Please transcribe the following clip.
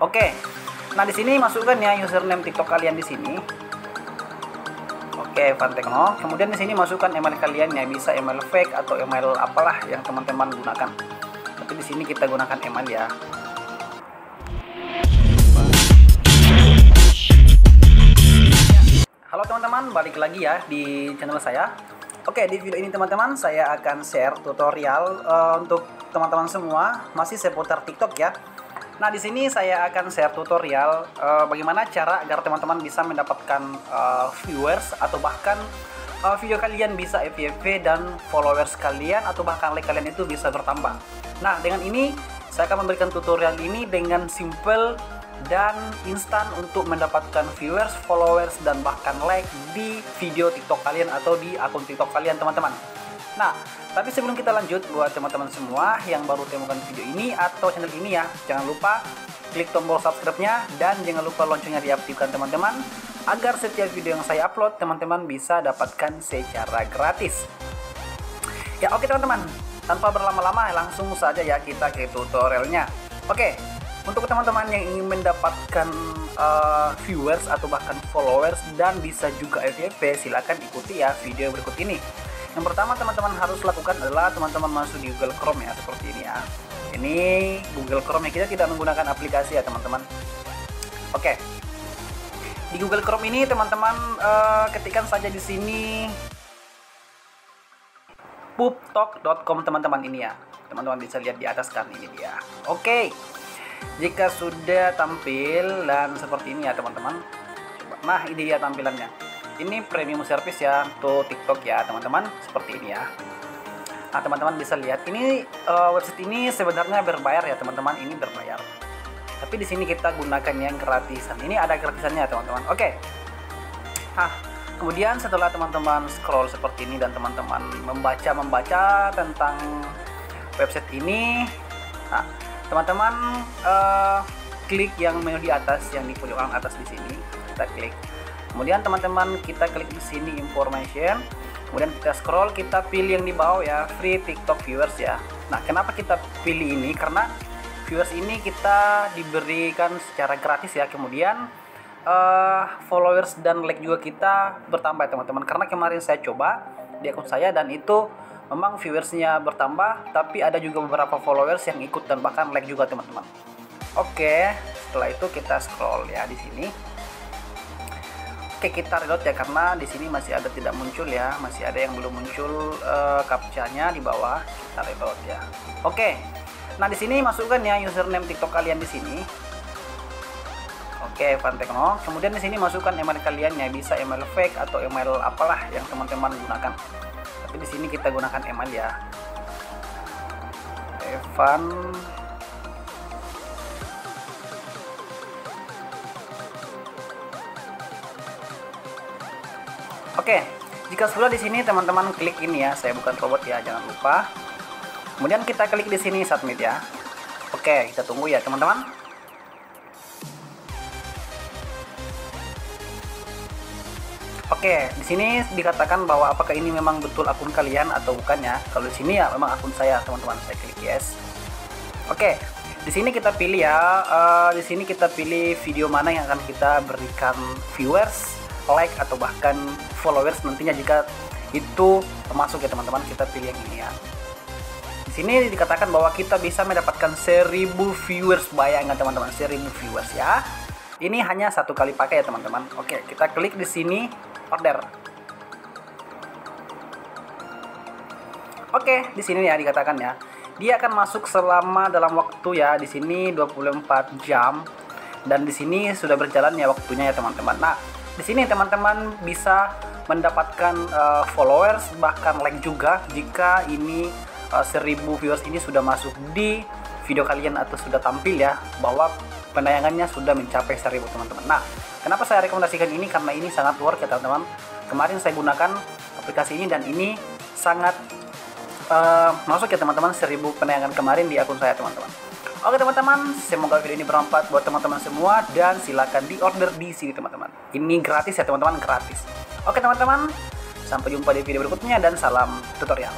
Oke. Nah, di sini masukkan ya username TikTok kalian di sini. Oke, Evan Tekno. Kemudian di sini masukkan email kalian ya, bisa email fake atau email apalah yang teman-teman gunakan. Tapi di sini kita gunakan email ya. Halo teman-teman, balik lagi ya di channel saya. Oke, di video ini teman-teman saya akan share tutorial untuk teman-teman semua, masih seputar TikTok ya. Nah, di sini saya akan share tutorial bagaimana cara agar teman-teman bisa mendapatkan viewers atau bahkan video kalian bisa FYP dan followers kalian atau bahkan like kalian itu bisa bertambah. Nah, dengan ini saya akan memberikan tutorial ini dengan simple dan instan untuk mendapatkan viewers, followers dan bahkan like di video TikTok kalian atau di akun TikTok kalian, teman-teman. Nah, tapi sebelum kita lanjut, buat teman-teman semua yang baru temukan video ini atau channel ini ya, jangan lupa klik tombol subscribe-nya dan jangan lupa loncengnya diaktifkan teman-teman, agar setiap video yang saya upload teman-teman bisa dapatkan secara gratis. Ya oke teman-teman, tanpa berlama-lama langsung saja ya kita ke tutorialnya. Oke, untuk teman-teman yang ingin mendapatkan viewers atau bahkan followers dan bisa juga FYP, silahkan ikuti ya video berikut ini. Yang pertama teman-teman harus lakukan adalah teman-teman masuk di Google Chrome ya, seperti ini ya. Ini Google Chrome ya, kita tidak menggunakan aplikasi ya teman-teman. Oke. Di Google Chrome ini teman-teman ketikkan saja di sini pubtalk.com teman-teman, ini ya. Teman-teman bisa lihat di atas kan, ini dia. Oke. Jika sudah tampil dan seperti ini ya teman-teman. Nah, ini dia tampilannya. Ini premium service ya untuk TikTok ya teman-teman, seperti ini ya. Nah, teman-teman bisa lihat ini website ini sebenarnya berbayar ya teman-teman, ini berbayar. Tapi di sini kita gunakan yang gratisan. Ini ada gratisannya teman-teman. Oke. Nah, kemudian setelah teman-teman scroll seperti ini dan teman-teman membaca tentang website ini, nah, teman-teman klik yang menu di atas, yang di pojok kanan atas di sini, kita klik. Kemudian teman-teman kita klik di sini information. Kemudian kita scroll, kita pilih yang di bawah ya, free TikTok viewers ya. Nah, kenapa kita pilih ini? Karena viewers ini kita diberikan secara gratis ya. Kemudian followers dan like juga kita bertambah ya teman-teman. Karena kemarin saya coba di akun saya dan itu memang viewersnya bertambah, tapi ada juga beberapa followers yang ikut dan bahkan like juga teman-teman. Oke, setelah itu kita scroll ya di sini. Oke, kita reload ya karena di sini masih ada tidak muncul ya, masih ada yang belum muncul captcha-nya di bawah. Kita reload ya. Oke. Nah, di sini masukkan ya username TikTok kalian di sini. Oke, Evan Tekno. Kemudian di sini masukkan email kalian ya, bisa email fake atau email apalah yang teman-teman gunakan. Tapi di sini kita gunakan email ya. Evan Oke, jika sudah di sini teman-teman klik ini ya, saya bukan robot ya, jangan lupa. Kemudian kita klik di sini submit ya. Oke, kita tunggu ya teman-teman. Oke, di sini dikatakan bahwa apakah ini memang betul akun kalian atau bukan ya. Kalau di sini ya memang akun saya teman-teman, saya klik yes. Oke, di sini kita pilih ya. Di sini kita pilih video mana yang akan kita berikan viewers, like atau bahkan followers nantinya jika itu termasuk ya teman-teman. Kita pilih yang ini ya. Di sini dikatakan bahwa kita bisa mendapatkan 1000 viewers, bayangkan teman-teman, 1000 viewers ya. Ini hanya satu kali pakai ya teman-teman. Oke, kita klik di sini order. Oke, di sini ya dikatakan ya, dia akan masuk selama dalam waktu ya di sini 24 jam dan di sini sudah berjalan ya waktunya ya teman-teman. Nah, di sini teman-teman bisa mendapatkan followers bahkan like juga jika ini 1000 viewers ini sudah masuk di video kalian atau sudah tampil ya bahwa penayangannya sudah mencapai 1000 teman-teman. Nah, kenapa saya rekomendasikan ini? Karena ini sangat worth ya teman-teman. Kemarin saya gunakan aplikasi ini dan ini sangat masuk ya teman-teman, 1000 penayangan kemarin di akun saya teman-teman. Oke teman-teman, semoga video ini bermanfaat buat teman-teman semua dan silakan di order di sini teman-teman. Ini gratis ya teman-teman, gratis. Oke teman-teman, sampai jumpa di video berikutnya dan salam tutorial.